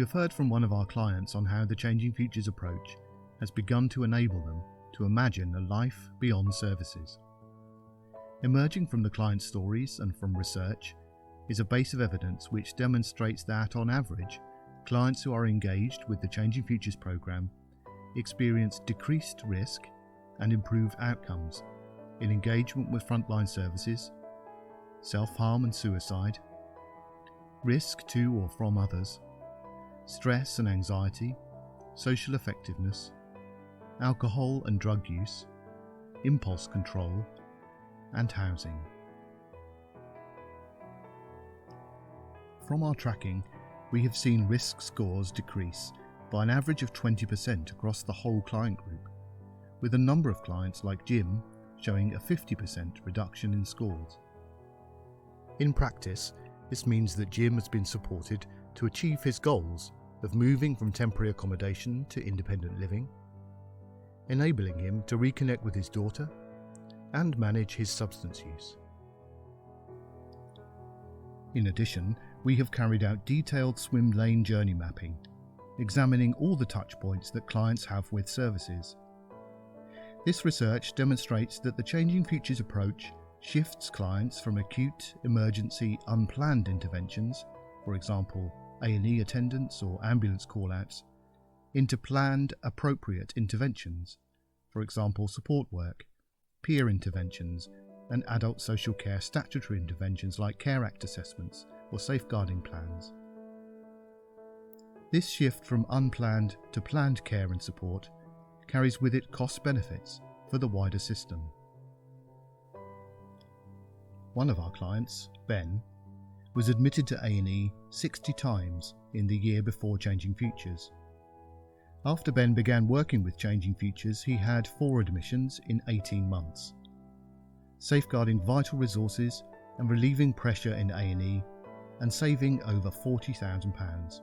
You have heard from one of our clients on how the Changing Futures approach has begun to enable them to imagine a life beyond services. Emerging from the client's stories and from research is a base of evidence which demonstrates that, on average, clients who are engaged with the Changing Futures programme experience decreased risk and improved outcomes in engagement with frontline services, self-harm and suicide, risk to or from others, stress and anxiety, social effectiveness, alcohol and drug use, impulse control, and housing. From our tracking, we have seen risk scores decrease by an average of 20% across the whole client group, with a number of clients like Jim showing a 50% reduction in scores. In practice, this means that Jim has been supported to achieve his goals of moving from temporary accommodation to independent living, enabling him to reconnect with his daughter and manage his substance use. In addition, we have carried out detailed swim lane journey mapping, examining all the touch points that clients have with services. This research demonstrates that the Changing Futures approach shifts clients from acute, emergency, unplanned interventions, for example, A&E attendance or ambulance call-outs, into planned, appropriate interventions, for example, support work, peer interventions, and adult social care statutory interventions like Care Act assessments or safeguarding plans. This shift from unplanned to planned care and support carries with it cost benefits for the wider system. One of our clients, Ben, was admitted to A&E 60 times in the year before Changing Futures. After Ben began working with Changing Futures, he had 4 admissions in 18 months, safeguarding vital resources and relieving pressure in A&E and saving over £40,000.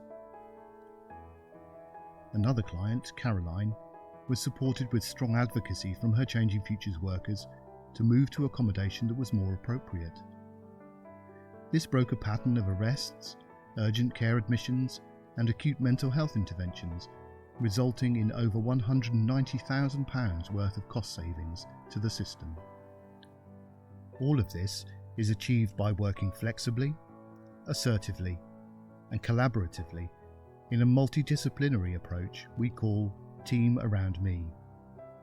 Another client, Caroline, was supported with strong advocacy from her Changing Futures workers to move to accommodation that was more appropriate. This broke a pattern of arrests, urgent care admissions, and acute mental health interventions, resulting in over £190,000 worth of cost savings to the system. All of this is achieved by working flexibly, assertively, and collaboratively in a multidisciplinary approach we call Team Around Me,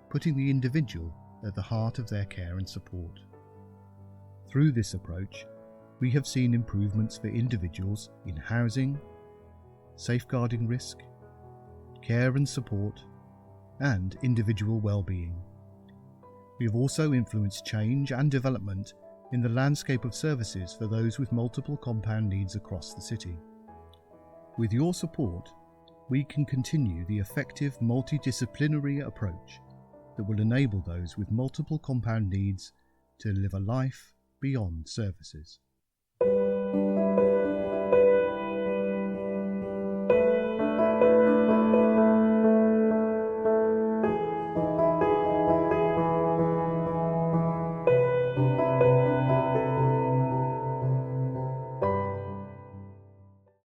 putting the individual at the heart of their care and support. Through this approach, we have seen improvements for individuals in housing, safeguarding risk, care and support, and individual well-being. We have also influenced change and development in the landscape of services for those with multiple compound needs across the city. With your support, we can continue the effective multidisciplinary approach that will enable those with multiple compound needs to live a life beyond services.